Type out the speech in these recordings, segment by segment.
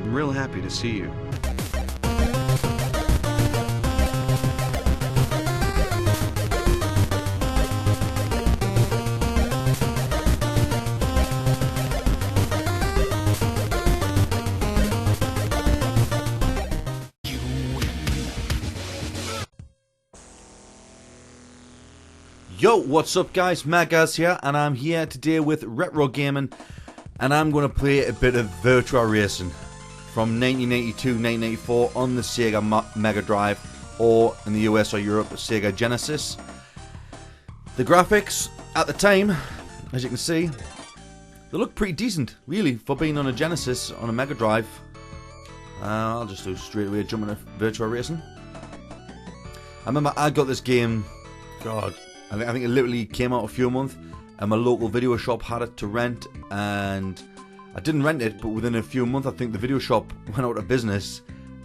I'm real happy to see you. Yo, what's up guys, MadGaz here, and I'm here today with Retro Gaming, and I'm going to play a bit of Virtua Racing from 1992-1994 on the Sega Mega Drive, or in the US or Europe, Sega Genesis. The graphics at the time, as you can see, they look pretty decent, really, for being on a Genesis, on a Mega Drive. I'll just do straight away, jump into Virtua Racing. I remember I got this game, God, I think it literally came out a few months, and my local video shop had it to rent, and I didn't rent it, but within a few months I think the video shop went out of business,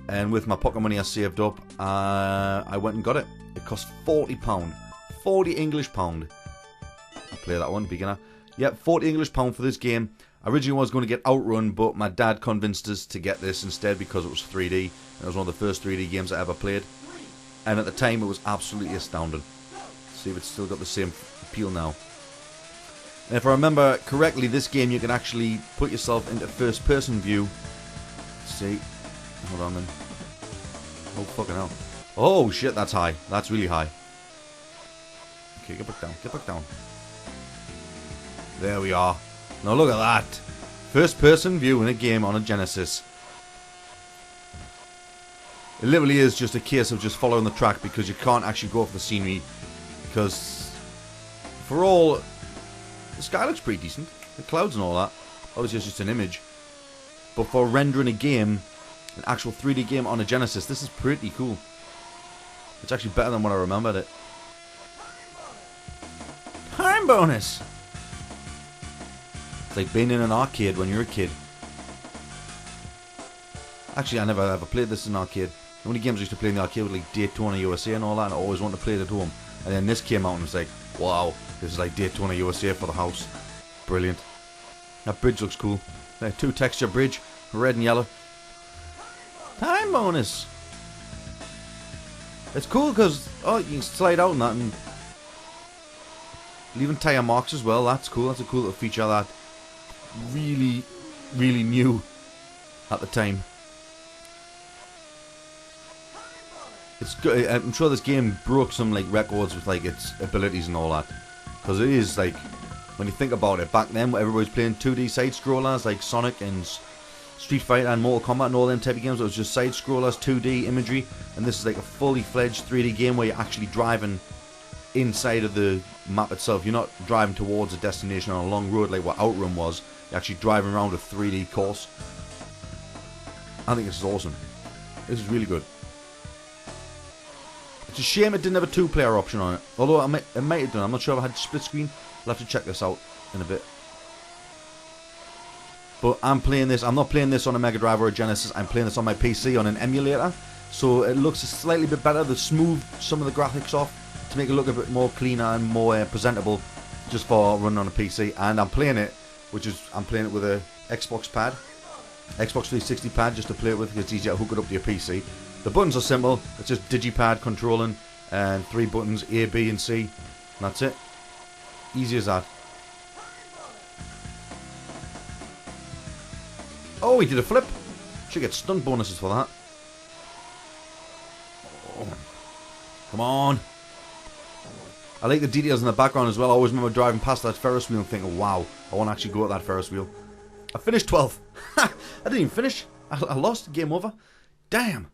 and with my pocket money I saved up, I went and got it. It cost £40, 40 English pound. I'll play that one, beginner. Yep, 40 English pound for this game. I originally was going to get Outrun, but my dad convinced us to get this instead because it was 3D. It was one of the first 3D games I ever played, and at the time it was absolutely astounding. See if it's still got the same appeal now. And if I remember correctly, this game you can actually put yourself into first person view. Let's see. Hold on then. Oh fucking hell. Oh shit, that's high. That's really high. Okay, get back down. Get back down. There we are. Now look at that. First person view in a game on a Genesis. It literally is just a case of just following the track because you can't actually go off the scenery. Because, for all, the sky looks pretty decent, the clouds and all that, obviously it's just an image, but for rendering a game, an actual 3D game on a Genesis, this is pretty cool. It's actually better than what I remembered it. Time bonus! It's like being in an arcade when you're a kid. Actually, I never ever played this in an arcade. The only games I used to play in the arcade were like Daytona USA and all that, and I always wanted to play it at home. And then this came out and was like, wow, this is like Daytona USA for the house. Brilliant. That bridge looks cool. Two texture bridge, red and yellow. Time bonus. It's cool because, oh, you can slide out and that, and leaving tire marks as well. That's cool. That's a cool little feature that really, really new at the time. It's good. I'm sure this game broke some like records with like its abilities and all that, because it is like, when you think about it, back then everybody was playing 2D side scrollers like Sonic and Street Fighter and Mortal Kombat and all them type of games. It was just side scrollers, 2D imagery, and this is like a fully fledged 3D game where you're actually driving inside of the map itself. You're not driving towards a destination on a long road like what Outrun was. You're actually driving around a 3D course. I think this is awesome. This is really good. It's a shame it didn't have a two-player option on it. Although it might have done. I'm not sure if I had split screen. I'll have to check this out in a bit. But I'm playing this. I'm not playing this on a Mega Drive or a Genesis. I'm playing this on my PC on an emulator. So it looks a slightly bit better. They've smoothed some of the graphics off to make it look a bit more cleaner and more presentable, just for running on a PC. And I'm playing it, I'm playing it with a Xbox pad, Xbox 360 pad, just to play it with, because it's easier to hook it up to your PC. The buttons are simple. It's just digipad controlling and 3 buttons, A, B and C. And that's it. Easy as that. Oh, he did a flip. Should get stunt bonuses for that. Oh. Come on. I like the details in the background as well. I always remember driving past that Ferris wheel and thinking, wow, I want to actually go at that Ferris wheel. I finished 12th. I didn't even finish. I lost. Game over. Damn.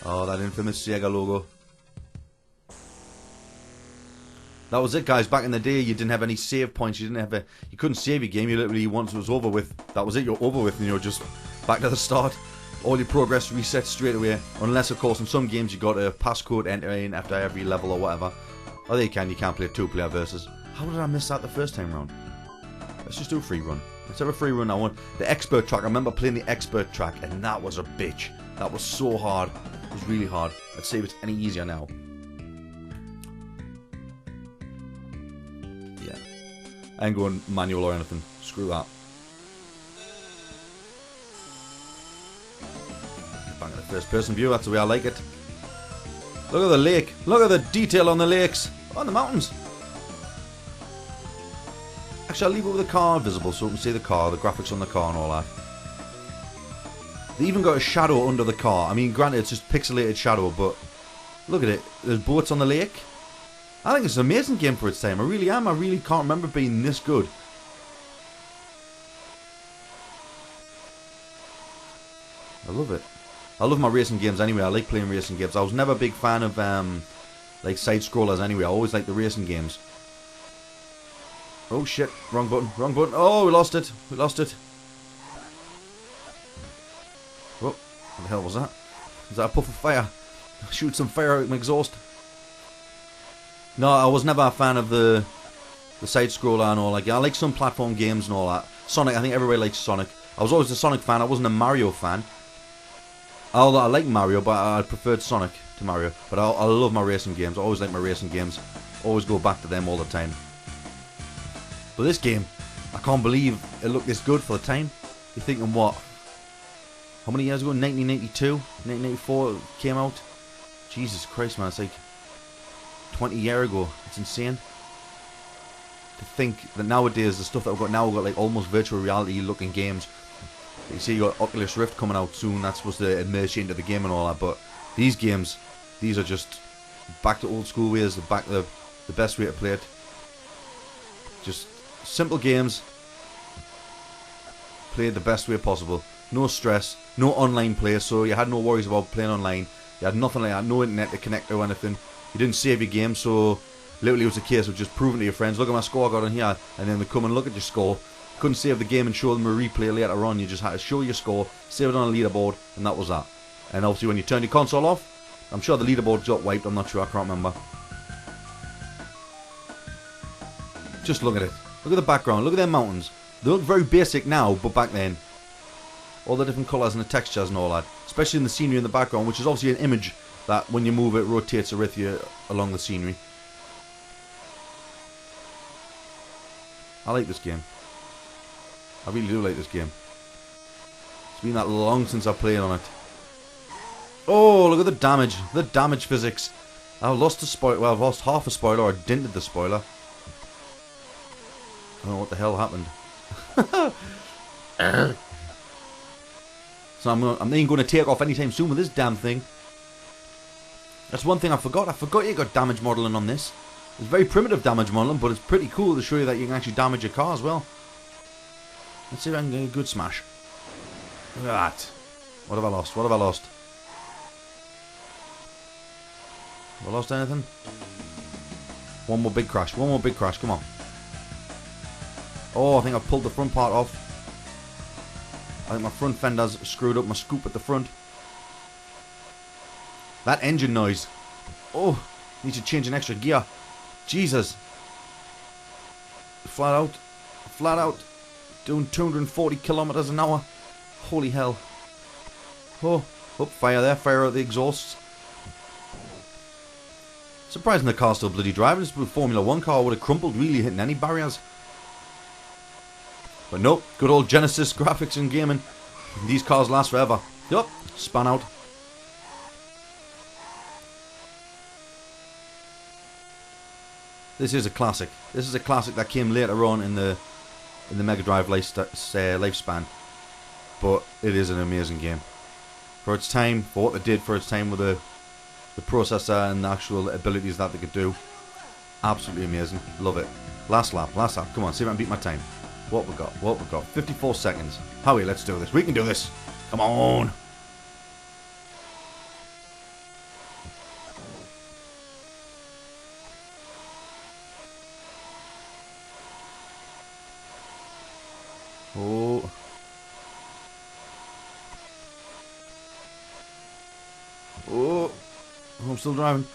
Oh, that infamous Sega logo. That was it, guys. Back in the day, you didn't have any save points. You couldn't save your game. You literally, once it was over with, that was it. You're over with, and you're just back to the start. All your progress resets straight away. Unless, of course, in some games you got a passcode enter in after every level or whatever. Or you can't play 2-player versus. How did I miss that the first time round? Let's just do a free run. Let's have a free run. I want the expert track. I remember playing the expert track, and that was a bitch. That was so hard. It was really hard. Let's see if it's any easier now. Yeah. I ain't going manual or anything. Screw that. First person view, that's the way I like it. Look at the lake. Look at the detail on the lakes. On the mountains. Actually, I'll leave it with the car visible so we can see the car, the graphics on the car and all that. They even got a shadow under the car. I mean, granted, it's just pixelated shadow, but look at it. There's boats on the lake. I think it's an amazing game for its time. I really am. I really can't remember it being this good. I love it. I love my racing games anyway. I like playing racing games. I was never a big fan of like side scrollers anyway. I always liked the racing games. Oh shit, wrong button, wrong button. Oh, we lost it. We lost it. Whoa, what the hell was that? Was that a puff of fire? Shoot some fire out of my exhaust. No, I was never a fan of the side scroller and all. Like, I like some platform games and all that. Sonic, I think everybody likes Sonic. I was always a Sonic fan. I wasn't a Mario fan. Although I like Mario, but I preferred Sonic to Mario. But I love my racing games. I always like my racing games. Always go back to them all the time. But this game, I can't believe it looked this good for the time. You're thinking what? How many years ago? 1992? 1994 it came out? Jesus Christ, man. It's like 20 years ago. It's insane. To think that nowadays, the stuff that we've got now, we've got like almost virtual reality looking games. You see, you got Oculus Rift coming out soon. That's supposed to immerse you into the game and all that. But these games, these are just back to old school ways. Back to the best way to play it. Just simple games. Played the best way possible. No stress. No online play. So you had no worries about playing online. You had nothing like that. No internet to connect to or anything. You didn't save your game. So literally it was a case of just proving to your friends, look at my score I got on here. And then they come and look at your score. Couldn't save the game and show them a replay later on. You just had to show your score, save it on a leaderboard, and that was that. And obviously when you turn your console off, I'm sure the leaderboard got wiped, I'm not sure, I can't remember. Just look at it. Look at the background, look at them mountains. They look very basic now, but back then, all the different colours and the textures and all that. Especially in the scenery in the background, which is obviously an image that when you move it, rotates with you along the scenery. I like this game. I really do like this game. It's been that long since I played on it. Oh, look at the damage. The damage physics. I've lost a spoiler. Well, I've lost half a spoiler, or dented the spoiler. I don't know what the hell happened. So I'm ain't going to take off anytime soon with this damn thing. That's one thing I forgot. I forgot you got damage modelling on this. It's very primitive damage modelling, but it's pretty cool to show you that you can actually damage your car as well. Let's see if I can get a good smash. Look at that. What have I lost? What have I lost? Have I lost anything? One more big crash. One more big crash. Come on. Oh, I think I've pulled the front part off. I think my front fender's screwed up my scoop at the front. That engine noise. Oh, need to change an extra gear. Jesus. Flat out. Flat out. Doing 240 kilometers an hour. Holy hell. Oh, fire there. Fire out the exhausts. Surprising the car's still bloody driving. This Formula 1 car would have crumpled really hitting any barriers. But nope. Good old Genesis graphics and gaming. These cars last forever. Yup. Span out. This is a classic. This is a classic that came later on in the Mega Drive lifespan, but it is an amazing game for its time, for what they did for its time with the processor and the actual abilities that they could do. Absolutely amazing. Love it. Last lap. Come on, see if I can beat my time. What we got? 54 seconds. Howie, let's do this. We can do this. Come on. Oh. Oh. I'm still driving.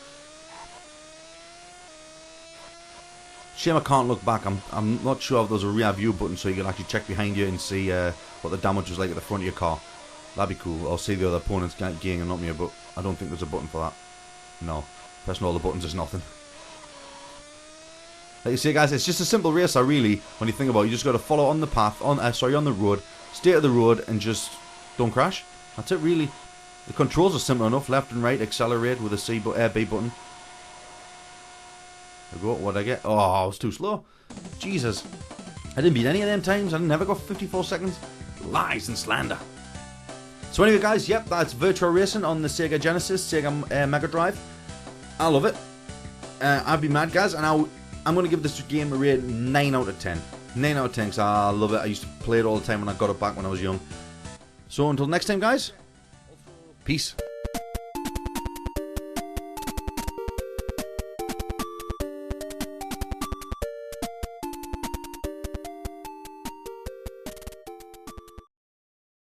Shame I can't look back. I'm not sure if there's a rear view button so you can actually check behind you and see what the damage was like at the front of your car. That'd be cool. I'll see the other opponents getting and not me, but I don't think there's a button for that. No. Pressing all the buttons is nothing. Like you see, guys, it's just a simple racer, really. When you think about it, you just got to follow on the path, on the road, stay to the road, and just don't crash. That's it, really. The controls are simple enough. Left and right, accelerate with a B button. There we go. What'd I get? Oh, I was too slow. Jesus. I didn't beat any of them times. I never got 54 seconds. Lies and slander. So anyway, guys, yep, that's Virtua Racing on the Sega Genesis, Sega Mega Drive. I love it. I've been MadGaz, and I'm going to give this game a rate 9 out of 10. 9 out of 10, because I love it. I used to play it all the time when I got it back when I was young. So until next time, guys, peace.